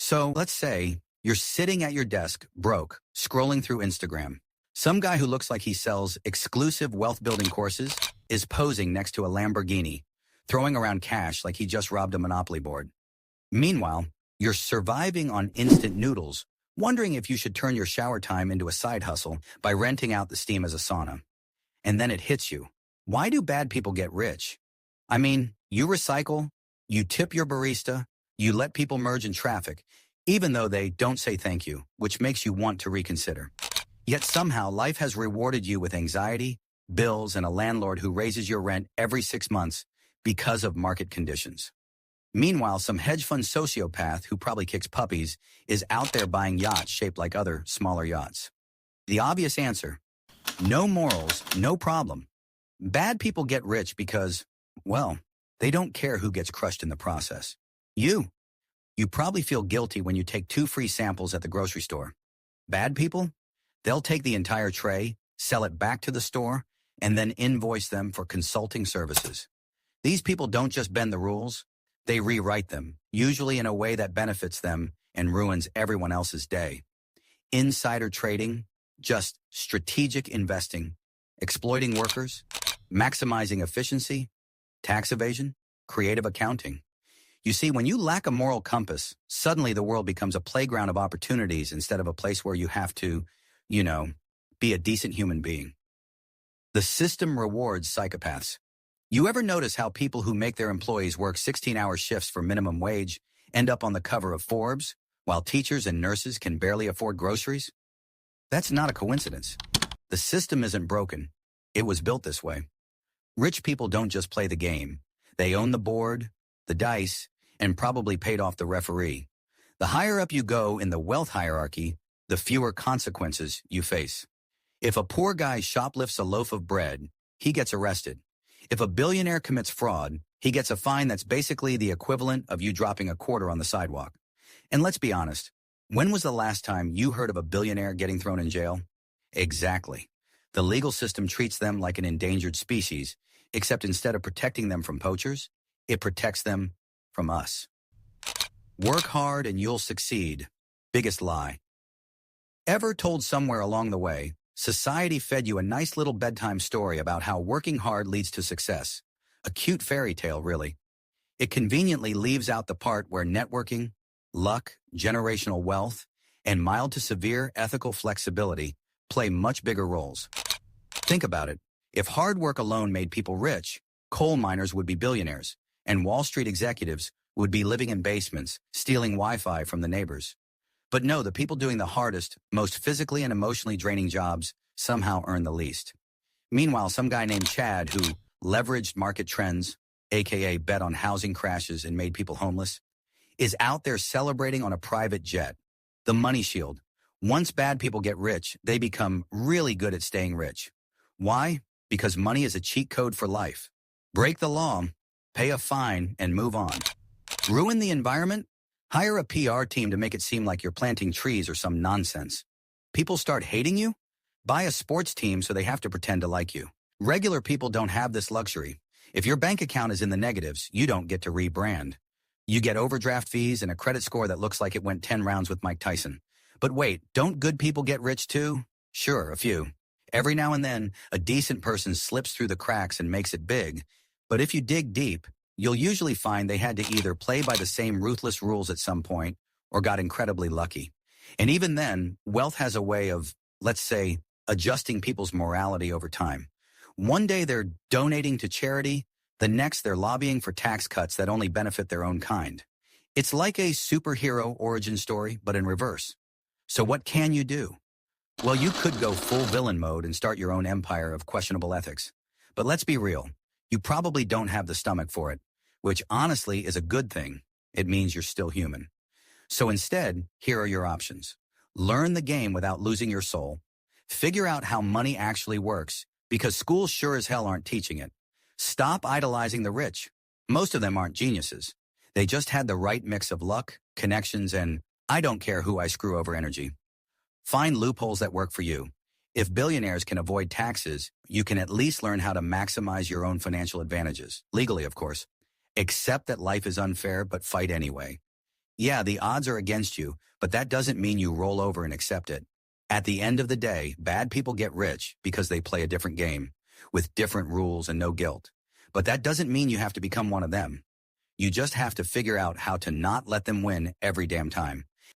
So let's say you're sitting at your desk, broke, scrolling through Instagram. Some guy who looks like he sells exclusive wealth building courses is posing next to a Lamborghini, throwing around cash like he just robbed a Monopoly board. Meanwhile, you're surviving on instant noodles, wondering if you should turn your shower time into a side hustle by renting out the steam as a sauna. And then it hits you. Why do bad people get rich? I mean, you recycle, you tip your barista, you let people merge in traffic, even though they don't say thank you, which makes you want to reconsider. Yet somehow life has rewarded you with anxiety, bills, and a landlord who raises your rent every 6 months because of market conditions. Meanwhile, some hedge fund sociopath who probably kicks puppies is out there buying yachts shaped like other smaller yachts. The obvious answer: no morals, no problem. Bad people get rich because, well, they don't care who gets crushed in the process. You probably feel guilty when you take 2 free samples at the grocery store. Bad people? They'll take the entire tray, sell it back to the store, and then invoice them for consulting services. These people don't just bend the rules, they rewrite them, usually in a way that benefits them and ruins everyone else's day. Insider trading, just strategic investing, exploiting workers, maximizing efficiency, tax evasion, creative accounting. You see, when you lack a moral compass, suddenly the world becomes a playground of opportunities instead of a place where you have to, be a decent human being. The system rewards psychopaths. You ever notice how people who make their employees work 16-hour shifts for minimum wage end up on the cover of Forbes, while teachers and nurses can barely afford groceries? That's not a coincidence. The system isn't broken. It was built this way. Rich people don't just play the game. They own the board, the dice, and probably paid off the referee. The higher up you go in the wealth hierarchy, the fewer consequences you face. If a poor guy shoplifts a loaf of bread, he gets arrested. If a billionaire commits fraud, he gets a fine that's basically the equivalent of you dropping a quarter on the sidewalk. And let's be honest, when was the last time you heard of a billionaire getting thrown in jail? Exactly. The legal system treats them like an endangered species, except instead of protecting them from poachers, it protects them from us. Work hard and you'll succeed. Biggest lie. Ever told somewhere along the way, society fed you a nice little bedtime story about how working hard leads to success? A cute fairy tale, really. It conveniently leaves out the part where networking, luck, generational wealth, and mild to severe ethical flexibility play much bigger roles. Think about it. If hard work alone made people rich, coal miners would be billionaires, and Wall Street executives would be living in basements, stealing Wi-Fi from the neighbors. But no, the people doing the hardest, most physically and emotionally draining jobs somehow earn the least. Meanwhile, some guy named Chad who leveraged market trends, aka bet on housing crashes and made people homeless, is out there celebrating on a private jet. The money shield. Once bad people get rich, they become really good at staying rich. Why? Because money is a cheat code for life. Break the law, pay a fine, and move on. Ruin the environment? Hire a PR team to make it seem like you're planting trees or some nonsense. People start hating you? Buy a sports team so they have to pretend to like you. Regular people don't have this luxury. If your bank account is in the negatives, you don't get to rebrand. You get overdraft fees and a credit score that looks like it went 10 rounds with Mike Tyson. But wait, don't good people get rich too? Sure, a few. Every now and then, a decent person slips through the cracks and makes it big. But if you dig deep, you'll usually find they had to either play by the same ruthless rules at some point or got incredibly lucky. And even then, wealth has a way of, let's say, adjusting people's morality over time. One day they're donating to charity, the next they're lobbying for tax cuts that only benefit their own kind. It's like a superhero origin story, but in reverse. So what can you do? Well, you could go full villain mode and start your own empire of questionable ethics. But let's be real. You probably don't have the stomach for it, which honestly is a good thing. It means you're still human. So instead, here are your options. Learn the game without losing your soul. Figure out how money actually works, because schools sure as hell aren't teaching it. Stop idolizing the rich. Most of them aren't geniuses. They just had the right mix of luck, connections, and I don't care who I screw over energy. Find loopholes that work for you. If billionaires can avoid taxes, you can at least learn how to maximize your own financial advantages. Legally, of course. Accept that life is unfair, but fight anyway. Yeah, the odds are against you, but that doesn't mean you roll over and accept it. At the end of the day, bad people get rich because they play a different game, with different rules and no guilt. But that doesn't mean you have to become one of them. You just have to figure out how to not let them win every damn time.